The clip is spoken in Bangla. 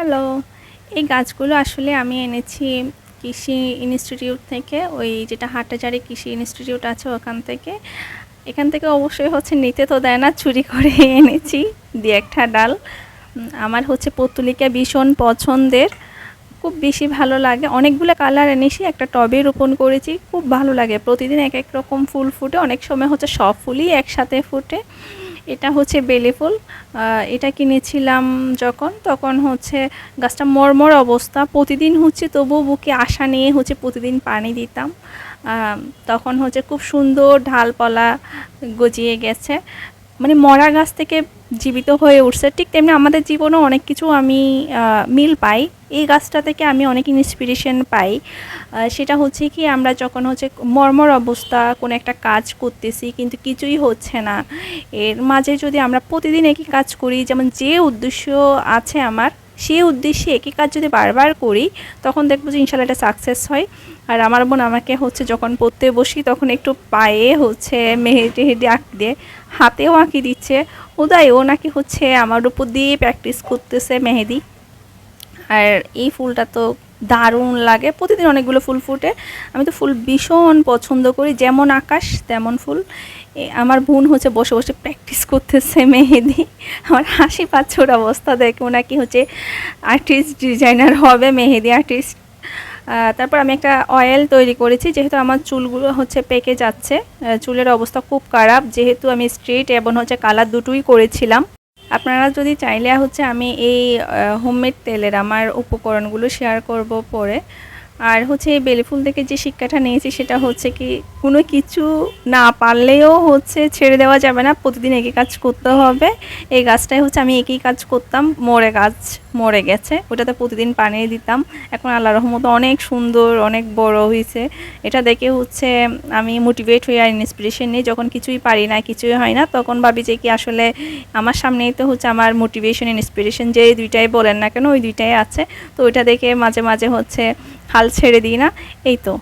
হ্যালো। এই গাছগুলো আসলে আমি এনেছি কৃষি ইনস্টিটিউট থেকে, ওই যেটা হাটহাজারী কৃষি ইনস্টিটিউট আছে ওখান থেকে। এখান থেকে অবশ্যই নিতে তো দেয় না, চুরি করে এনেছি দিয়ে একটা ডাল। আমার পত্তলিকা ভীষণ পছন্দের, খুব বেশি ভালো লাগে। অনেকগুলো কালার এনেছি, একটা টবে রোপণ করেছি, খুব ভালো লাগে। প্রতিদিন এক এক রকম ফুল ফুটে, অনেক সময় সব ফুলই একসাথে ফুটে। এটা বেলি ফুল। এটা কিনেছিলাম যখন, তখন গাছটা মরমর অবস্থা। প্রতিদিন তবুও বুকে আশা নিয়ে প্রতিদিন পানি দিতাম। তখন খুব সুন্দর ঢালপালা গজিয়ে গেছে, মানে মরা গাছ থেকে জীবিত হয়ে উঠছে। ঠিক তেমনি আমাদের জীবনেও অনেক কিছু আমি মিল পাই। এই গাছটা থেকে আমি অনেক ইন্সপিরেশন পাই। সেটা কি, আমরা যখন মর্মর অবস্থা কোনো একটা কাজ করতেছি কিন্তু কিছুই হচ্ছে না, এর মাঝে যদি আমরা প্রতিদিন একই কাজ করি, যেমন যে উদ্দেশ্য আছে আমার, সেই উদ্দেশ্যে একই কাজ যদি বারবার করি, তখন দেখবো যে ইনশাল্লাহ এটা সাকসেস হয়। আর আমার বোন আমাকে যখন পড়তে বসি তখন একটু পায়ে মেহেদি টেহেদি আঁকি দিয়ে, হাতেও আঁকি দিচ্ছে। উদয় ও নাকি আমার উপর দিয়ে প্র্যাকটিস করতেছে মেহেদি। আর এই ফুলটা তো দারুণ লাগে, প্রতিদিন অনেকগুলো ফুল ফুটে। আমি তো ফুল ভীষণ পছন্দ করি, যেমন আকাশ তেমন ফুল। আমার বোন বসে বসে প্র্যাকটিস করতেছে মেহেদি। আমার হাসি পাচ্ছে ওর অবস্থা দেখে, ও নাকি আর্টিস্ট ডিজাইনার হবে, মেহেদি আর্টিস্ট। তারপর আমি একটা অয়েল তৈরি করেছি, যেহেতু আমার চুলগুলো পেকে যাচ্ছে। চুলের অবস্থা খুব খারাপ, যেহেতু আমি স্ট্রেট এবং কালার দুটোই করেছিলাম। আপনারা যদি চাইলে আমি এই হোমমেড তেলের আমার উপকরণগুলো শেয়ার করব পরে। আর এই বেলি ফুল থেকে যে শিক্ষাটা নিয়েছি সেটা কি, কোনো কিছু না পারলেও ছেড়ে দেওয়া যাবে না, প্রতিদিন একই কাজ করতে হবে। এই গাছটাই আমি একই কাজ করতাম, গাছ মরে গেছে, ওটাতে প্রতিদিন পানি দিতাম। এখন আল্লাহর রহমতে অনেক সুন্দর, অনেক বড় হয়েছে। এটা দেখে আমি মোটিভেট হই আর ইন্সপিরেশন নিই। যখন কিছুই পারি না, কিছুই হয় না, তখন ভাবি যে কি আসলে আমার সামনেই তো আমার মোটিভেশন ইন্সপিরেশন, যে দুইটাই বলেন না কেন ওই দুইটাই আছে। তো ওইটা দেখে মাঝে মাঝে হাল ছেড়ে দিই না। এই তো।